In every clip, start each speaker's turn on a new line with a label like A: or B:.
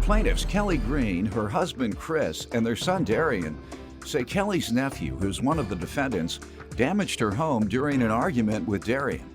A: Plaintiffs Kelly Green, her husband Chris, and their son Darian say Kelly's nephew, who's one of the defendants, damaged her home during an argument with Darian.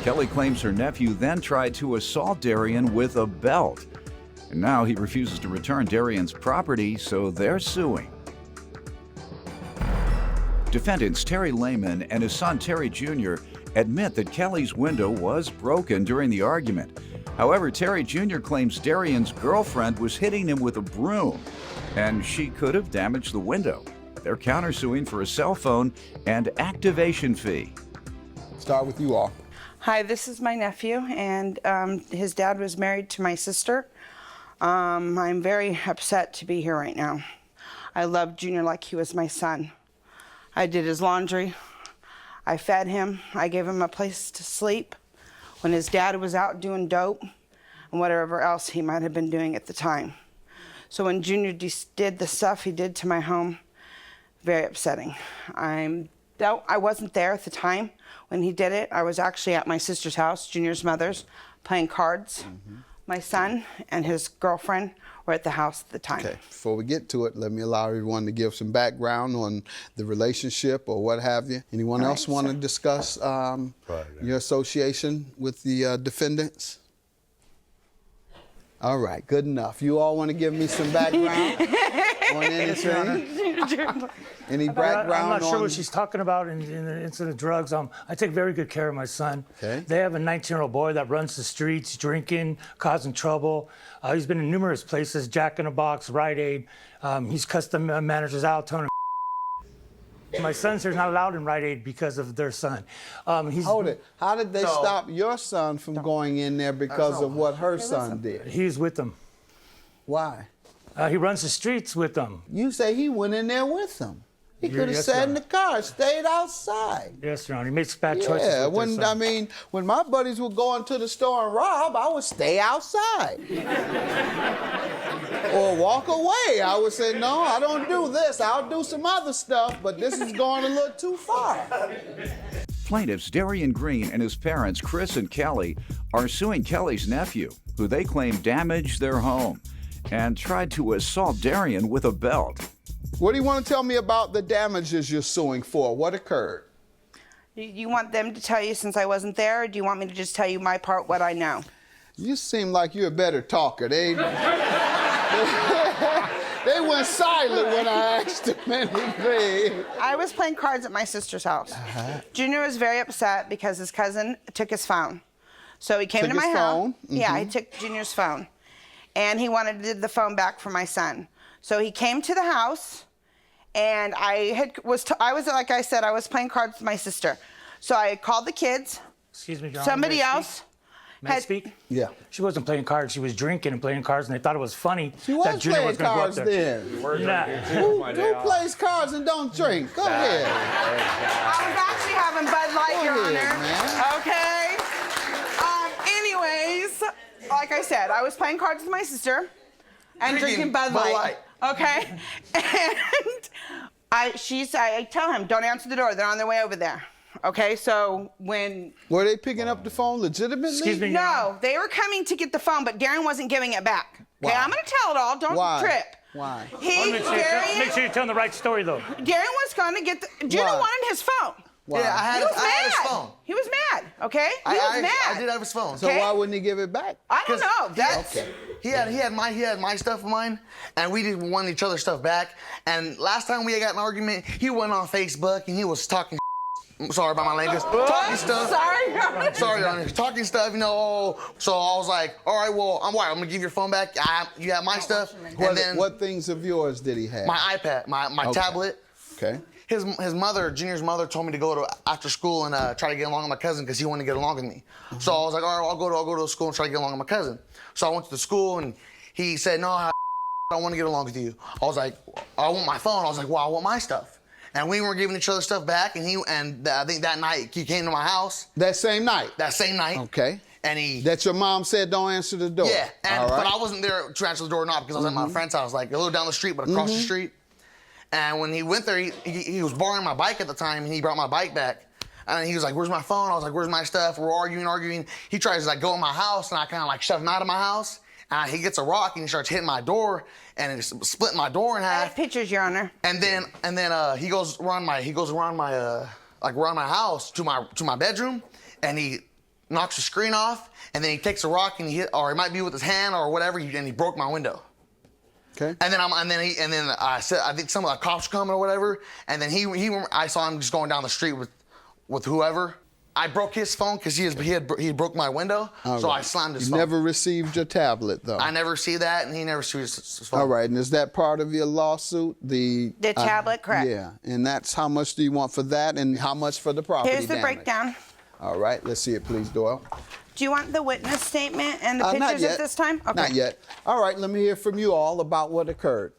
A: Kelly claims her nephew then tried to assault Darian with a belt. And now he refuses to return Darian's property, so they're suing. Defendants Terry Lehman and his son Terry Jr. admit that Kelly's window was broken during the argument. However, Terry Jr. claims Darian's girlfriend was hitting him with a broom, and she could have damaged the window. They're countersuing for a cell phone and activation fee.
B: Start with you all.
C: Hi, this is my nephew, and his dad was married to my sister. I'm very upset to be here right now. I love Junior like he was my son. I did his laundry. I fed him. I gave him a place to sleep when his dad was out doing dope and whatever else he might have been doing at the time. So when Junior did the stuff he did to my home, very upsetting. I wasn't there at the time when he did it. I was actually at my sister's house, Junior's mother's, playing cards. My son and his girlfriend were at the house at the time.
B: Okay, before we get to it, let me allow everyone to give some background on the relationship or what have you. Anyone else want to discuss your association with the defendants? All right, good enough. You all want to give me some background on anything? Any background
D: I'm not sure
B: on...
D: what she's talking about in the incident of drugs. I take very good care of my son.
B: Okay.
D: They have a 19-year-old boy that runs the streets, drinking, causing trouble. He's been in numerous places, Jack in the Box, Rite Aid. He's cussed the managers out, telling him my son's here not allowed in Rite Aid because of their son.
B: Hold it. How did they stop your son from going in there because of what her son did?
D: He's with them.
B: Why?
D: He runs the streets with them.
B: You say he went in there with them. He could have
D: Yes,
B: sat
D: Your
B: in the car, stayed outside.
D: Yes, Your Honor. He makes bad choices.
B: Yeah,
D: with their son.
B: when my buddies would go into the store and rob, I would stay outside. Or walk away. I would say, no, I don't do this. I'll do some other stuff, but this is going a little too far.
A: Plaintiffs Darian Green and his parents, Chris and Kelly, are suing Kelly's nephew, who they claim damaged their home and tried to assault Darian with a belt.
B: What do you want to tell me about the damages you're suing for? What occurred?
C: You want them to tell you since I wasn't there, or do you want me to just tell you my part, what I know?
B: You seem like you're a better talker. They went silent when I asked them anything.
C: I was playing cards at my sister's house. Junior was very upset because his cousin took his phone. So he came to my house. Yeah, he took Junior's phone. And he wanted the phone back for my son. So he came to the house, and I was like I said, I was playing cards with my sister. So I called the kids.
D: Excuse me, John.
C: Somebody else.
D: May I speak?
B: Yeah.
D: She wasn't playing cards. She was drinking and playing cards, and they thought it was funny
B: She
D: that
B: was
D: Junior
B: playing
D: was going to go up
B: cards
D: there.
B: then. Who plays cards and don't drink? Go ahead.
C: I was actually having Bud Light, Your Honor.
B: Man.
C: Okay. Anyways, like I said, I was playing cards with my sister and drinking Bud Light. Okay. And I tell him, don't answer the door. They're on their way over there. Okay, so when...
B: Were they picking up the phone legitimately?
D: Excuse me?
C: No, they were coming to get the phone, but Darren wasn't giving it back. Okay,
B: Why?
C: I'm going to tell it all. Don't trip.
B: Why?
D: Make sure you're telling the right story, though.
C: Darren was going to get the... Junior wanted his phone.
B: Why?
E: Yeah, I had his phone.
C: He was mad, okay? He was mad.
E: I did have his phone.
B: So why wouldn't he give it back?
C: I don't know. That's...
B: Okay.
E: He had my stuff of mine, and we didn't want each other's stuff back. And last time we got in an argument, he went on Facebook and he was talking. Sorry about my language. Talking stuff. Sorry, Your Honor. Talking stuff, you know. So I was like, all right, well, I'm gonna give your phone back. You have my stuff. And then
B: What things of yours did he have?
E: my iPad, my tablet.
B: Okay.
E: His mother, Junior's mother, told me to go to after school and try to get along with my cousin because he wanted to get along with me. So I was like, all right, well, I'll go to school and try to get along with my cousin. So I went to the school and he said, no, I don't want to get along with you. I was like, I want my phone. I was like, well, I want my stuff. And we weren't giving each other stuff back. And I think that night he came to my house.
B: That same night?
E: That same night.
B: Okay.
E: And
B: That your mom said don't answer the door?
E: Yeah.
B: All right.
E: But I wasn't there to answer the door or not because I was at my friend's house, like a little down the street, but across the street. And when he went there, he was borrowing my bike at the time, and he brought my bike back. And he was like, where's my phone? I was like, where's my stuff? We're arguing. He tries to like go in my house, and I kind of like shove him out of my house. And he gets a rock and he starts hitting my door, and it's splitting my door in
C: I
E: half.
C: have pictures, Your Honor.
E: And then he goes around my house to my bedroom, and he knocks the screen off, and then he takes a rock and or it might be with his hand or whatever, and he broke my window.
B: Okay.
E: And then I said, I think some of the cops were coming or whatever, and then I saw him just going down the street with whoever. I broke his phone because he broke my window, so I slammed his phone.
B: You never received your tablet, though.
E: I never see that, and he never sees his phone.
B: All right, and is that part of your lawsuit? The
C: tablet, correct.
B: Yeah, and that's how much do you want for that, and how much for the property
C: Here's the
B: damage?
C: breakdown.
B: All right, let's see it, please, Doyle.
C: Do you want the witness statement and the
B: Not
C: pictures
B: yet.
C: at this time? Okay.
B: Not yet. All right, let me hear from you all about what occurred.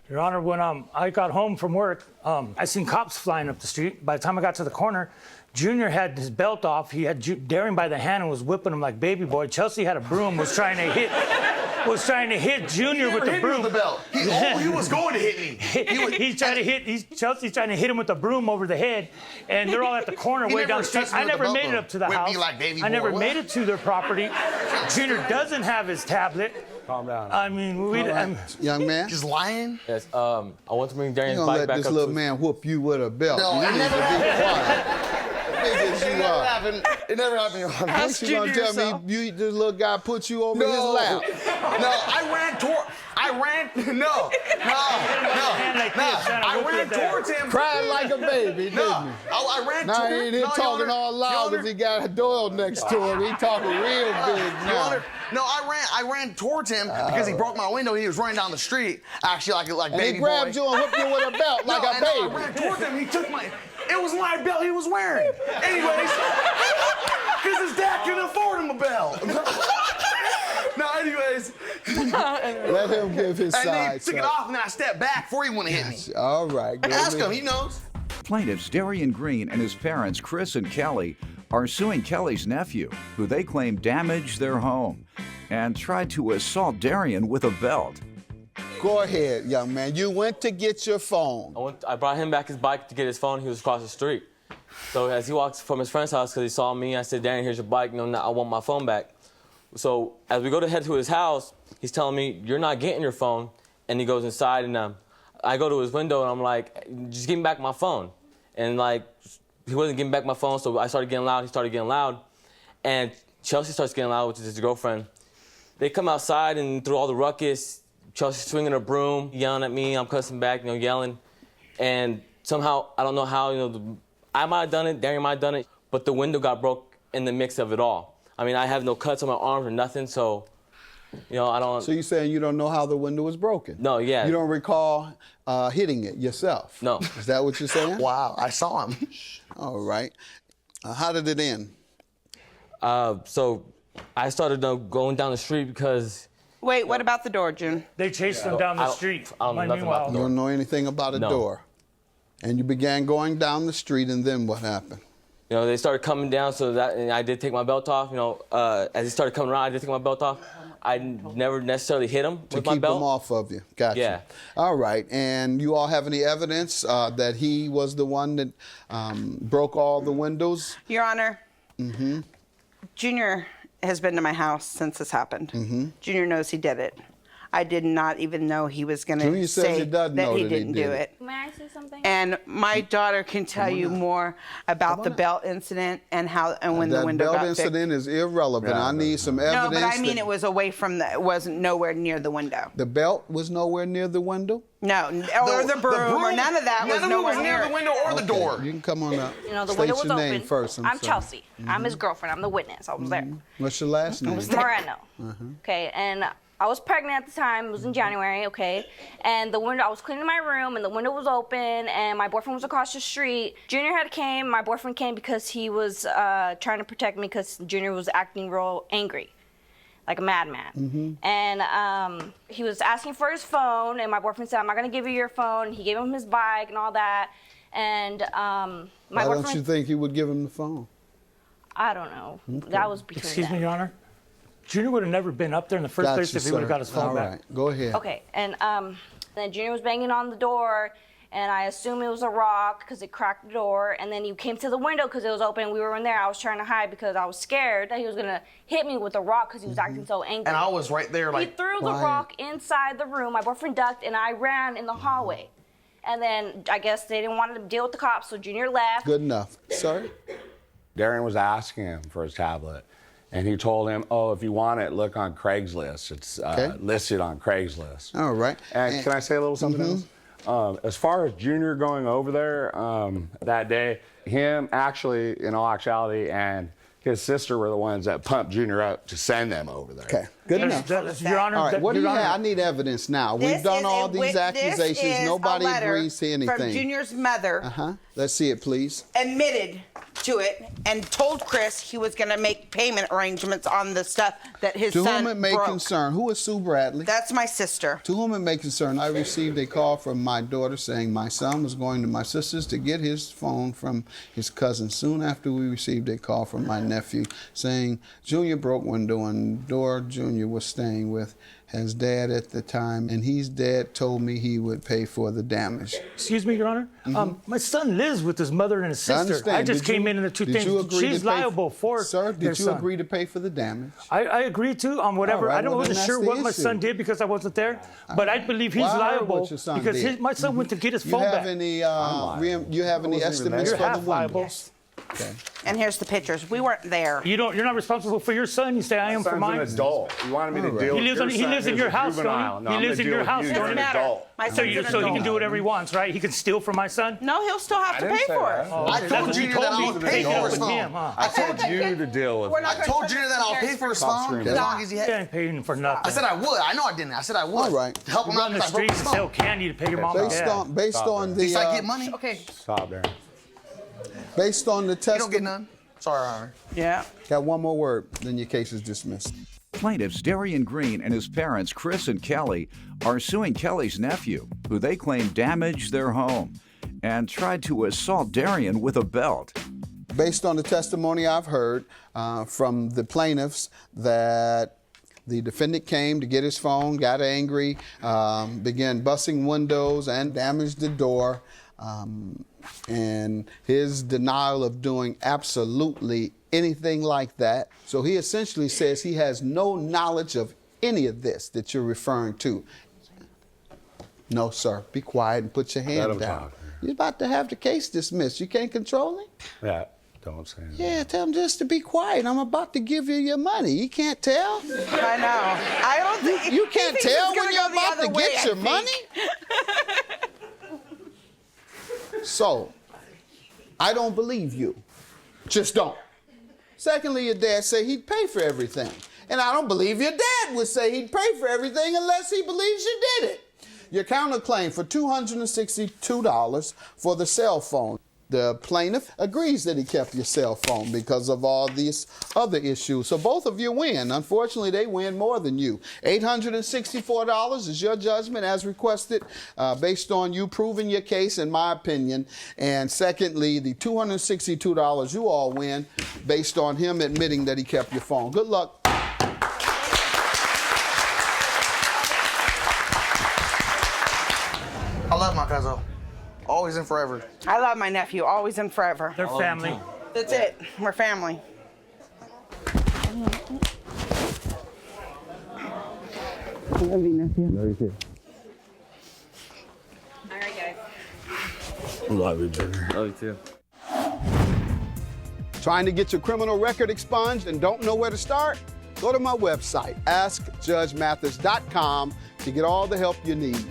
D: Your Honor, when I got home from work, I seen cops flying up the street. By the time I got to the corner, Junior had his belt off. He had Darian by the hand and was whipping him like baby boy. Chelsea had a broom, was trying to hit Junior with the broom.
E: With the belt. He was going to hit me.
D: Chelsea's trying to hit him with the broom over the head, and they're all at the corner way down the street. I never made it up to the house. I never made it to their property. Junior doesn't have his tablet.
F: Calm down.
D: I mean,
B: Young man,
E: Just lying.
F: Yes, I want to bring
B: you
F: Darian's
B: don't
F: bike
B: let
F: back
B: this
F: up
B: little
F: to...
B: man whoop you with a belt.
E: No,
B: you
E: it
B: need
E: never
B: to be quiet. Big as you are.
E: It never happened, Your Honor.
B: Ain't you gonna tell me this little guy put you over his lap?
E: No, I ran towards him.
B: Crying like a baby, didn't
E: No,
B: he?
E: I ran
B: Now
E: towards
B: he
E: him.
B: ain't here talking all loud because he got a Doyle next to him. He talking real big now.
E: No, I ran towards him because he broke my window. He was running down the street, actually like
B: And
E: baby
B: he grabbed
E: boy.
B: you and whipped you with a belt like a
E: I
B: baby.
E: ran towards him. He took it was my belt he was wearing. Anyways, because his dad couldn't afford him a belt. No, anyways.
B: Let him give his
E: And then
B: side.
E: he took it off, and then I stepped back before he went to hit me.
B: All right. go
E: Ask
B: ahead.
E: him, he knows.
A: Plaintiffs Darian Green and his parents, Chris and Kelly, are suing Kelly's nephew, who they claim damaged their home and tried to assault Darian with a belt.
B: Go ahead, young man. You went to get your phone.
F: I brought him back his bike to get his phone. He was across the street. So as he walks from his friend's house because he saw me, I said, Darian, here's your bike. No, I want my phone back. So as we go to head to his house, he's telling me, you're not getting your phone. And he goes inside, and I go to his window, and I'm like, just give me back my phone. And like, he wasn't giving back my phone, so I started getting loud. He started getting loud. And Chelsea starts getting loud, which is his girlfriend. They come outside, and through all the ruckus, Chelsea's swinging her broom, yelling at me. I'm cussing back, yelling. And somehow, I don't know how, I might have done it, Darian might have done it, but the window got broke in the mix of it all. I mean, I have no cuts on my arms or nothing, so, I don't...
B: So you're saying you don't know how the window was broken?
F: No, yeah.
B: You don't recall hitting it yourself?
F: No.
B: Is that what you're saying?
E: Wow, I saw him.
B: All right. How did it end?
F: So I started going down the street because...
C: Wait, what about the door, June?
D: they chased him down the street.
F: I don't know nothing about
B: You
F: the
B: don't know anything about a
F: No.
B: door? And you began going down the street, and then what happened?
F: They started coming down, so that and I did take my belt off. As he started coming around, I did take my belt off. I never necessarily hit him
B: To
F: with my
B: keep
F: belt.
B: them off of you. Gotcha.
F: Yeah.
B: All right. And you all have any evidence that he was the one that broke all the windows?
C: Your Honor, Junior has been to my house since this happened. Junior knows he did it. I did not even know he was going
B: Junior
C: to
B: says
C: say
B: he doesn't
C: that
B: know
C: he
B: that he
C: didn't
B: did
C: do
B: it.
C: it.
G: May I say something?
C: And my daughter can tell you more about the belt incident and when the
B: That
C: window
B: belt
C: got fixed.
B: incident is irrelevant. I need some evidence.
C: No, but I mean
B: that
C: it was away from it wasn't nowhere near the window.
B: the belt was nowhere near the window?
C: No, or the broom, or none of that was nowhere near
E: the window or the door.
B: You can come on up.
G: The
B: State
G: window was
B: your
G: open.
B: name first.
G: I'm
B: sorry.
G: Chelsea. I'm his girlfriend. I'm the witness. I was there.
B: What's your last name?
G: Moreno. Okay, and I was pregnant at the time. It was in January, okay? And the window, I was cleaning my room, and the window was open, and my boyfriend was across the street. Junior had came. My boyfriend came because he was trying to protect me because Junior was acting real angry, like a madman. And he was asking for his phone, and my boyfriend said, I'm not going to give you your phone. He gave him his bike and all that. And my
B: Why
G: boyfriend...
B: don't you think he would give him the phone?
G: I don't know. That was between
D: Excuse
G: them.
D: me, Your Honor. Junior would have never been up there in the first place if he would have got his phone
B: All
D: back.
B: right, go ahead.
G: Okay, and then Junior was banging on the door, and I assumed it was a rock because it cracked the door, and then he came to the window because it was open. We were in there. I was trying to hide because I was scared that he was gonna hit me with a rock because he was acting so angry.
E: And I was right there, like,
G: he threw the rock inside the room. My boyfriend ducked, and I ran in the hallway. And then I guess they didn't want to deal with the cops, so Junior left.
B: Good enough. Sorry?
H: Darian was asking him for his tablet, and he told him, oh, if you want it, look on Craigslist. It's listed on Craigslist.
B: All right.
H: And can I say a little something else? As far as Junior going over there that day, him actually, in all actuality, and his sister were the ones that pumped Junior up to send them over there.
B: Okay, good enough.
D: Your Honor,
B: All right, what do you
D: Your Honor,
B: have? I need evidence now.
C: This
B: We've done
C: is
B: all
C: a
B: these
C: wit-
B: accusations.
C: This is
B: Nobody
C: a letter
B: agrees to anything.
C: from Junior's mother.
B: Let's see it, please.
C: Admitted to it and told Chris he was going to make payment arrangements on the stuff that his
B: To
C: son
B: whom it may
C: broke.
B: concern. Who is Sue Bradley?
C: That's my sister.
B: To whom it may concern, I received a call from my daughter saying my son was going to my sister's to get his phone from his cousin. Soon after, we received a call from my nephew saying Junior broke window and door Junior was staying with his dad at the time, and his dad told me he would pay for the damage.
D: excuse me, Your Honor. My son lives with his mother and his
B: I
D: sister.
B: understand.
D: I just
B: Did
D: came
B: you-
D: in and the two
B: did
D: things.
B: you agree
D: She's
B: to pay
D: liable for
B: Sir,
D: their
B: did you
D: son.
B: agree to pay for the damage?
D: I agreed to on whatever.
B: All right,
D: I
B: well, then
D: wasn't
B: that's
D: sure
B: the
D: what my
B: issue.
D: son did because I wasn't there, but I believe he's
B: Well, I heard
D: liable
B: what your son
D: because
B: did.
D: my son went to get his
B: You
D: phone
B: have
D: back.
B: any? You have any estimates
D: You're
B: for the
D: half
B: window?
D: liable.
B: Okay.
C: And here's the pictures. We weren't there.
D: You're not responsible for your son. You say I am for
H: Son's
D: mine.
H: an adult. You wanted me to
B: All right.
H: deal
D: He
H: with
D: lives
H: your
D: in- he
H: son
D: lives in
H: who's
D: your
H: a
D: house, don't he?
H: juvenile. No,
D: He
H: I'm
D: lives
H: gonna
D: in your
H: deal with
D: house,
H: you.
D: don't
H: You're
D: he?
H: an
C: Doesn't matter.
H: adult.
C: My
D: So,
C: son's
D: you,
C: an
D: so he can
C: adult.
D: do whatever he wants, right? He can steal from my son.
C: No, he'll still have to
H: didn't
C: pay
H: say
C: for
H: that.
C: it.
E: I
D: That's
E: told
D: what you
E: Junior
D: told
E: that I
D: me.
E: would pay
D: Take it
E: for
D: up
E: his
D: with
E: phone.
D: him, huh?
H: I told you to deal with
C: We're
H: it.
C: not
E: I told Junior that I'll pay for his
H: Stop
E: phone
H: screaming.
E: as long as he
D: He
E: had.
D: ain't paying for nothing.
E: I said I would. I know I didn't. I said I would.
B: All right.
E: To help him out
D: Run the
E: because I broke
D: streets
E: his
D: and sell
E: phone.
D: candy to pay your mom and
B: Based
D: dad.
B: on based
H: Stop
B: on
H: it.
E: At
B: the
E: least I get money.
C: Okay.
H: Stop there.
B: based on the
E: You don't get
B: testimony.
E: none. Sorry, Honor.
C: Yeah.
B: Got one more word, then your case is dismissed.
A: Plaintiffs Darian Green and his parents, Chris and Kelly, are suing Kelly's nephew, who they claim damaged their home and tried to assault Darian with a belt.
B: Based on the testimony I've heard from the plaintiffs that the defendant came to get his phone, got angry, began busting windows and damaged the door, and his denial of doing absolutely anything like that. So he essentially says he has no knowledge of any of this that you're referring to. No, sir. Be quiet and put your
H: Let
B: hand
H: him
B: down.
H: talk.
B: You're about to have the case dismissed. You can't control him?
H: Yeah, don't say anything.
B: Yeah, tell him just to be quiet. I'm about to give you your money. You can't tell?
C: I know. I don't think
B: You
C: he
B: can't
C: thinks
B: tell
C: it's gonna
B: when you're
C: go the
B: about to
C: other way,
B: get
C: I
B: your
C: think.
B: money? So, I don't believe you. Just don't. Secondly, your dad said he'd pay for everything. And I don't believe your dad would say he'd pay for everything unless he believes you did it. Your counterclaim for $262 for the cell phone. The plaintiff agrees that he kept your cell phone because of all these other issues. So both of you win. Unfortunately, they win more than you. $864 is your judgment as requested based on you proving your case, in my opinion. And secondly, the $262 you all win based on him admitting that he kept your phone. Good luck.
E: I love my cousin. Always and forever.
C: I love my nephew, always and forever.
D: They're family.
C: That's it. We're family. I love you, nephew.
G: All right, guys.
H: Love you, Junior.
F: Love you too.
B: Trying to get your criminal record expunged and don't know where to start? Go to my website, askjudgemathis.com, to get all the help you need.